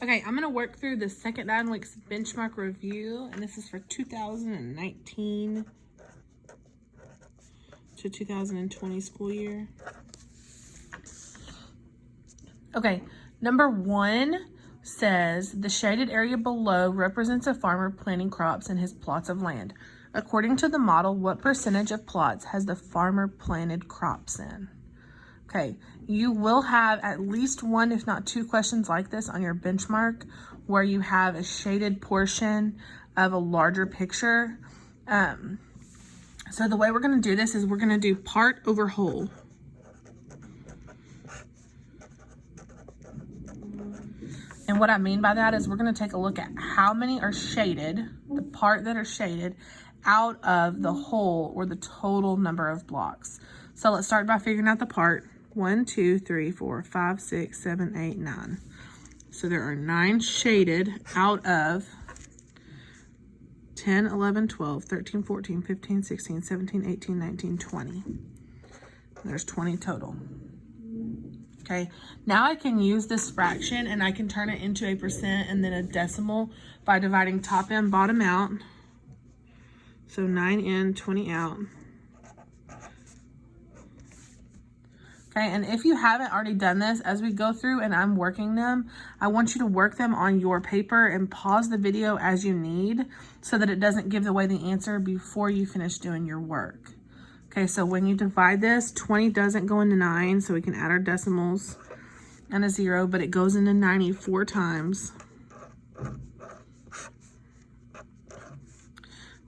Okay, I'm going to work through the second Dynamics benchmark review, and this is for 2019 to 2020 school year. Okay, number 1 says the shaded area below represents a farmer planting crops in his plots of land. According to the model, what percentage of plots has the farmer planted crops in? Okay, you will have at least one, if not 2 questions like this on your benchmark where you have a shaded portion of a larger picture. So the way we're going to do this is we're going to do part over whole. And what I mean by that is we're going to take a look at how many are shaded, the part that are shaded, out of the whole or the total number of blocks. So let's start by figuring out the part. 1, 2, 3, 4, 5, 6, 7, 8, 9. So there are 9 shaded out of 10, 11, 12, 13, 14, 15, 16, 17, 18, 19, 20. There's 20 total. Okay, now I can use this fraction and I can turn it into a percent and then a decimal by dividing top in, bottom out. So 9 in, 20 out. Okay, and if you haven't already done this, as we go through and I'm working them, I want you to work them on your paper and pause the video as you need so that it doesn't give away the answer before you finish doing your work. Okay, so when you divide this, 20 doesn't go into 9, so we can add our decimals and a 0, but it goes into 94 times.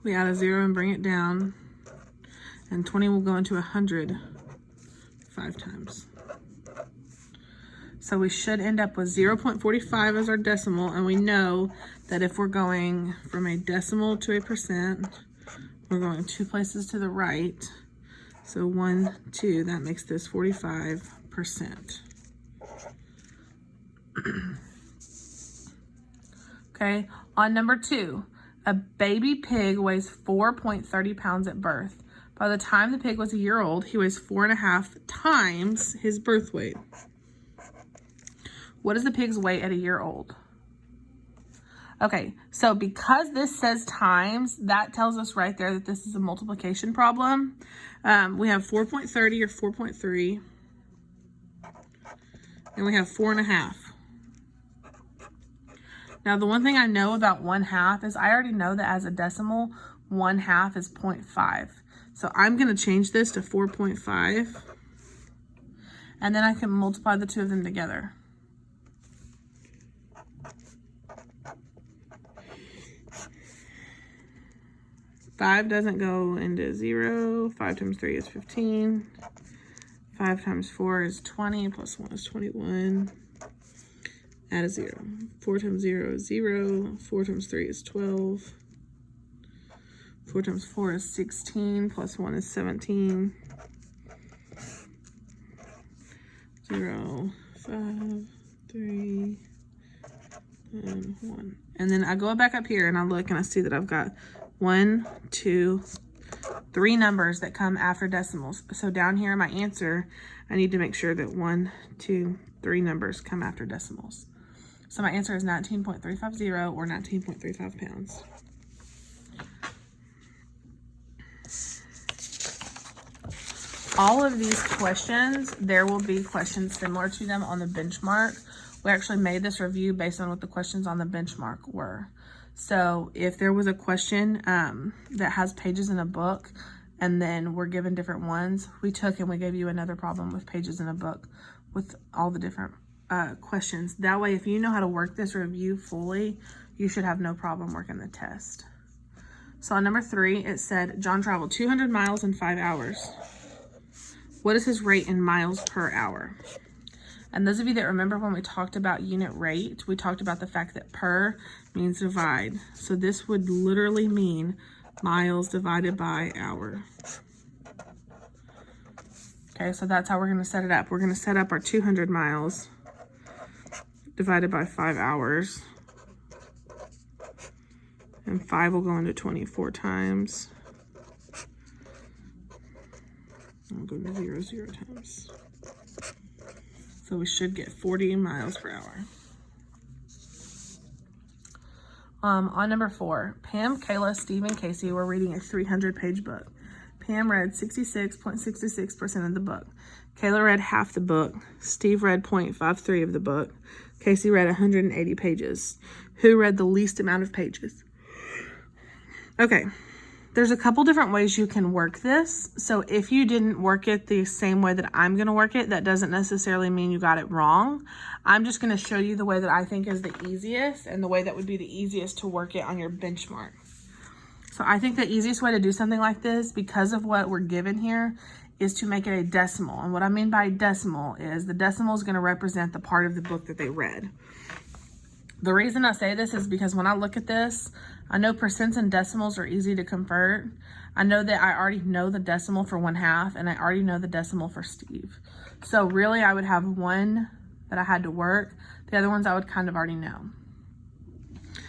We add a 0 and bring it down, and 20 will go into 100 5 times. So we should end up with 0.45 as our decimal, and we know that if we're going from a decimal to a percent, we're going 2 places to the right. So 1, 2, that makes this 45%. Okay, on number 2, a baby pig weighs 4.30 pounds at birth. By the time the pig was a year old, he weighs 4.5 times his birth weight. What is the pig's weight at a year old? Okay, so because this says times, that tells us right there that this is a multiplication problem. We have 4.30 or 4.3, and we have 4.5. Now, the one thing I know about 1/2 is I already know that as a decimal, 1/2 is 0.5. So I'm going to change this to 4.5, and then I can multiply the 2 of them together. Five doesn't go into 0. 5 times 3 is 15. 5 times 4 is 20, plus 1 is 21. Add a 0. 4 times 0 is 0. 4 times 3 is 12. 4 times 4 is 16, plus 1 is 17. 0, 5, 3, and 1. And then I go back up here and I look and I see that I've got 1, 2, 3 numbers that come after decimals. So down here in my answer, I need to make sure that 1, 2, 3 numbers come after decimals. So my answer is 19.350 or 19.35 pounds. All of these questions, there will be questions similar to them on the benchmark. We actually made this review based on what the questions on the benchmark were. So if there was a question that has pages in a book and then we're given different ones, we took and we gave you another problem with pages in a book with all the different questions. That way, if you know how to work this review fully, you should have no problem working the test. So on number 3, it said, John traveled 200 miles in 5 hours. What is his rate in miles per hour? And those of you that remember when we talked about unit rate, we talked about the fact that per means divide. So this would literally mean miles divided by hour. Okay, so that's how we're going to set it up. We're going to set up our 200 miles divided by 5 hours. And 5 will go into 24 times. I'll go to 0, 0 times. So we should get 40 miles per hour. On number 4, Pam, Kayla, Steve, and Casey were reading a 300-page book. Pam read 66.66% of the book. Kayla read half the book. Steve read 0.53 of the book. Casey read 180 pages. Who read the least amount of pages? Okay, there's a couple different ways you can work this. So if you didn't work it the same way that I'm going to work it, that doesn't necessarily mean you got it wrong. I'm just going to show you the way that I think is the easiest and the way that would be the easiest to work it on your benchmark. So I think the easiest way to do something like this, because of what we're given here, is to make it a decimal. And what I mean by decimal is the decimal is going to represent the part of the book that they read. The reason I say this is because when I look at this, I know percents and decimals are easy to convert. I know that I already know the decimal for 1/2, and I already know the decimal for Steve. So really I would have one that I had to work. The other ones I would kind of already know.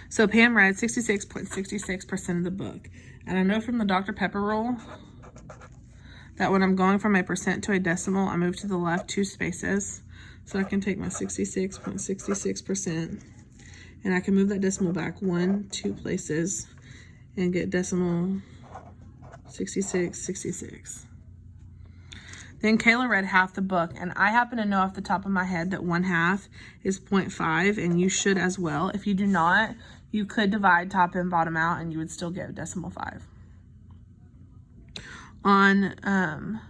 So Pam read 66.66% of the book. And I know from the Dr. Pepper rule that when I'm going from a percent to a decimal, I move to the left 2 spaces. So I can take my 66.66% and I can move that decimal back 2 places and get decimal 66.66. Then Kayla read half the book, and I happen to know off the top of my head that 1/2 is 0.5, and you should as well. If you do not, you could divide top and bottom out and you would still get decimal 5. On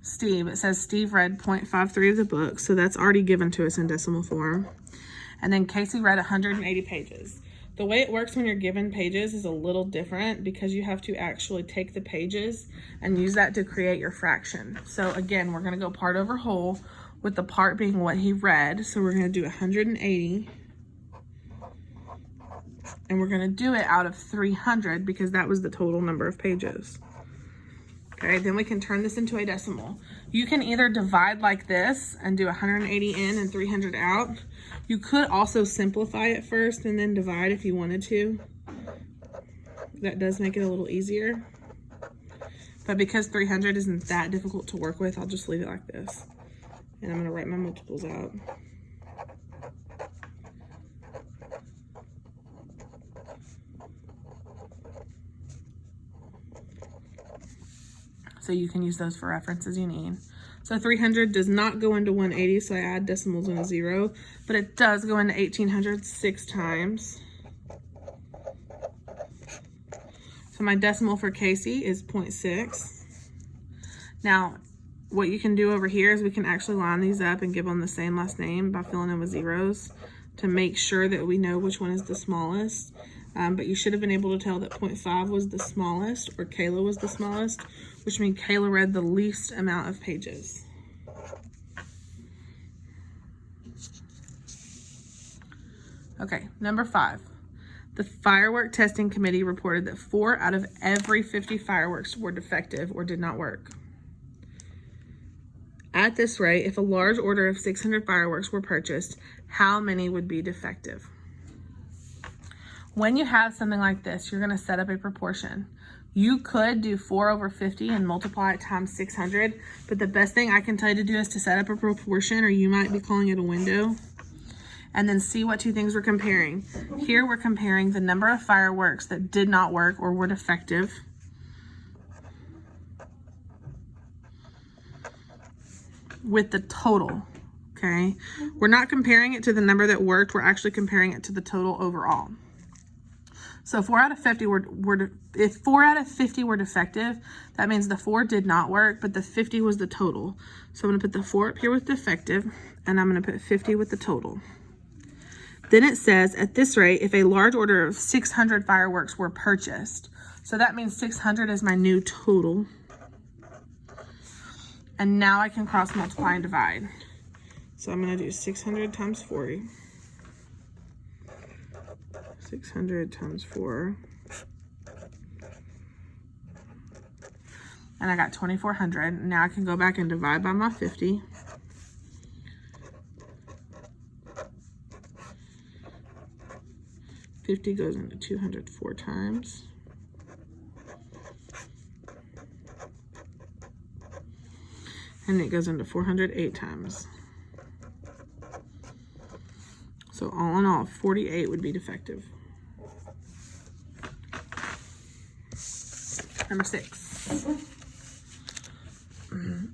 Steve, it says Steve read 0.53 of the book, so that's already given to us in decimal form. And then Casey read 180 pages. The way it works when you're given pages is a little different because you have to actually take the pages and use that to create your fraction. So again, we're going to go part over whole with the part being what he read. So we're going to do 180. And we're going to do it out of 300 because that was the total number of pages. Okay, then we can turn this into a decimal. You can either divide like this and do 180 in and 300 out. You could also simplify it first and then divide if you wanted to. That does make it a little easier. But because 300 isn't that difficult to work with, I'll just leave it like this. And I'm going to write my multiples out. So you can use those for reference as you need. So 300 does not go into 180, so I add decimals and a 0, but it does go into 1800 6 times. So my decimal for Casey is 0.6. Now, what you can do over here is we can actually line these up and give them the same last name by filling in with zeros to make sure that we know which one is the smallest. But you should have been able to tell that 0.5 was the smallest, or Kayla was the smallest, which means Kayla read the least amount of pages. Okay, number 5. The firework testing committee reported that 4 out of every 50 fireworks were defective or did not work. At this rate, if a large order of 600 fireworks were purchased, how many would be defective? When you have something like this, you're going to set up a proportion. You could do 4 over 50 and multiply it times 600, but the best thing I can tell you to do is to set up a proportion, or you might be calling it a window, and then see what 2 things we're comparing. Here we're comparing the number of fireworks that did not work or were defective with the total, okay? We're not comparing it to the number that worked, we're actually comparing it to the total overall. So 4 out of 50 if 4 out of 50 were defective, that means the 4 did not work, but the 50 was the total. So I'm going to put the 4 up here with defective, and I'm going to put 50 with the total. Then it says, at this rate, if a large order of 600 fireworks were purchased. So that means 600 is my new total. And now I can cross multiply and divide. So I'm going to do 600 times 40. 600 times 4. And I got 2,400. Now I can go back and divide by my 50. $50 goes into 204 times. And it goes into 408 times. So all in all, 48 would be defective. Number 6.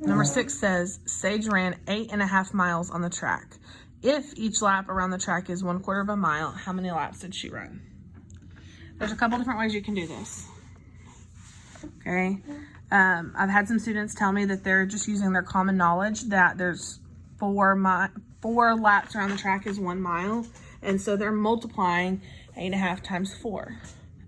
Number 6 says, Sage ran 8.5 miles on the track. If each lap around the track is 1/4 of a mile, how many laps did she run? There's a couple different ways you can do this. Okay. I've had some students tell me that they're just using their common knowledge that there's 4 laps around the track is 1 mile. And so they're multiplying 8.5 times 4.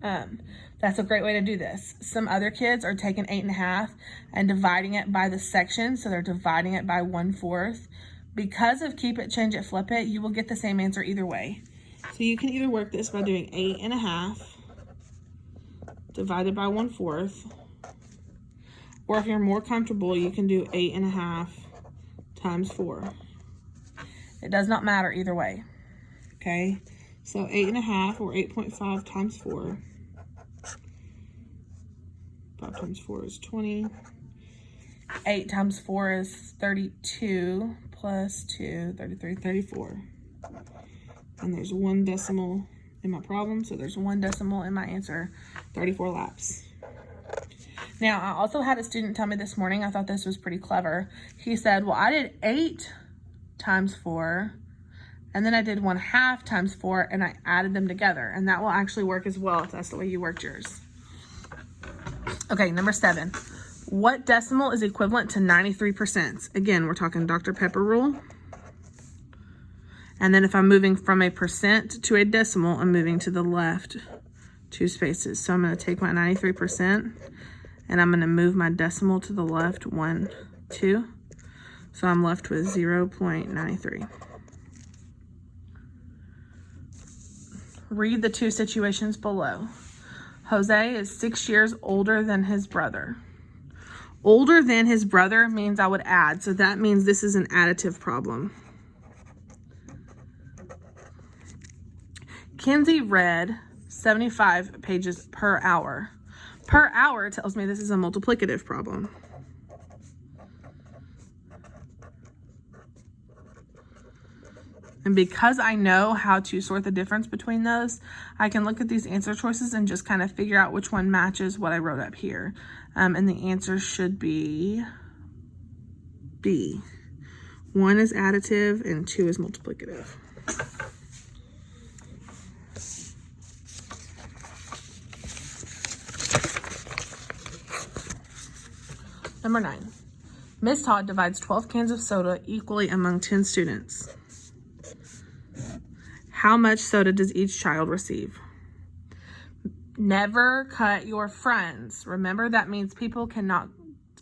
That's a great way to do this. Some other kids are taking 8.5 and dividing it by the section. So they're dividing it by 1/4. Because of keep it, change it, flip it, you will get the same answer either way. So you can either work this by doing 8.5 divided by 1/4. Or if you're more comfortable, you can do 8.5 times 4. It does not matter either way. Okay, so 8.5 or 8.5 times 4. 5 times 4 is 20. 8 times 4 is 32 plus 2, 33, 34. And there's 1 decimal in my problem, so there's 1 decimal in my answer, 34 laps. Now, I also had a student tell me this morning, I thought this was pretty clever. He said, well, I did 8 times 4, and then I did 1/2 times 4, and I added them together. And that will actually work as well if that's the way you worked yours. Okay, number 7. What decimal is equivalent to 93%? Again, we're talking Dr. Pepper rule. And then if I'm moving from a percent to a decimal, I'm moving to the left 2 spaces. So I'm going to take my 93% and I'm going to move my decimal to the left 1, 2. So I'm left with 0.93. Read the 2 situations below. Jose is 6 years older than his brother. Older than his brother means I would add. So that means this is an additive problem. Kenzie read 75 pages per hour. Per hour tells me this is a multiplicative problem. And because I know how to sort the difference between those, I can look at these answer choices and just kind of figure out which one matches what I wrote up here. And the answer should be B. 1 is additive and 2 is multiplicative. Number 9. Miss Todd divides 12 cans of soda equally among 10 students. How much soda does each child receive? Never cut your friends. Remember, that means people cannot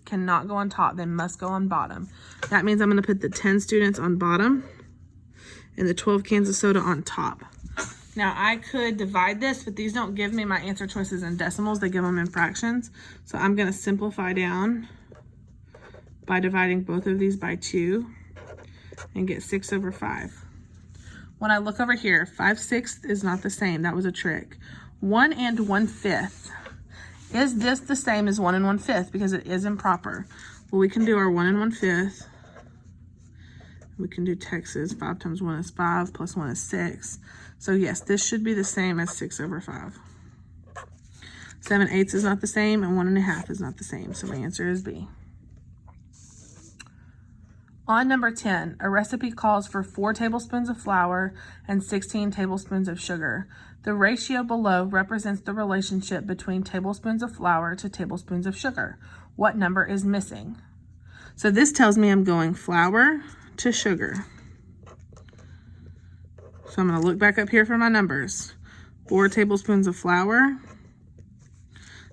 go on top. They must go on bottom. That means I'm going to put the 10 students on bottom and the 12 cans of soda on top. Now, I could divide this, but these don't give me my answer choices in decimals. They give them in fractions. So I'm going to simplify down by dividing both of these by 2 and get 6/5. When I look over here, 5/6 is not the same. That was a trick. 1 and 1/5. Is this the same as 1 and 1/5? Because it is improper. Well, we can do our 1 and 1/5. We can do Texas. 5 times 1 is 5, plus 1 is 6. So yes, this should be the same as 6/5. 7/8 is not the same, and 1.5 is not the same. So my answer is B. On number 10, a recipe calls for 4 tablespoons of flour and 16 tablespoons of sugar. The ratio below represents the relationship between tablespoons of flour to tablespoons of sugar. What number is missing? So this tells me I'm going flour to sugar. So I'm going to look back up here for my numbers. 4 tablespoons of flour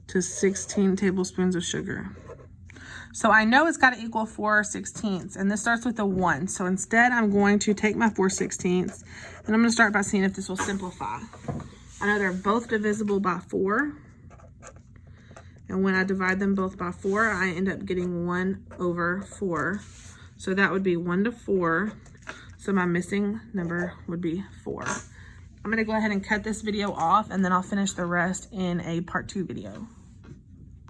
to 16 tablespoons of sugar. So I know it's got to equal 4/16, and this starts with a 1. So instead, I'm going to take my 4/16, and I'm going to start by seeing if this will simplify. I know they're both divisible by 4, and when I divide them both by 4, I end up getting 1/4. So that would be 1 to 4. So my missing number would be 4. I'm going to go ahead and cut this video off, and then I'll finish the rest in a part 2 video.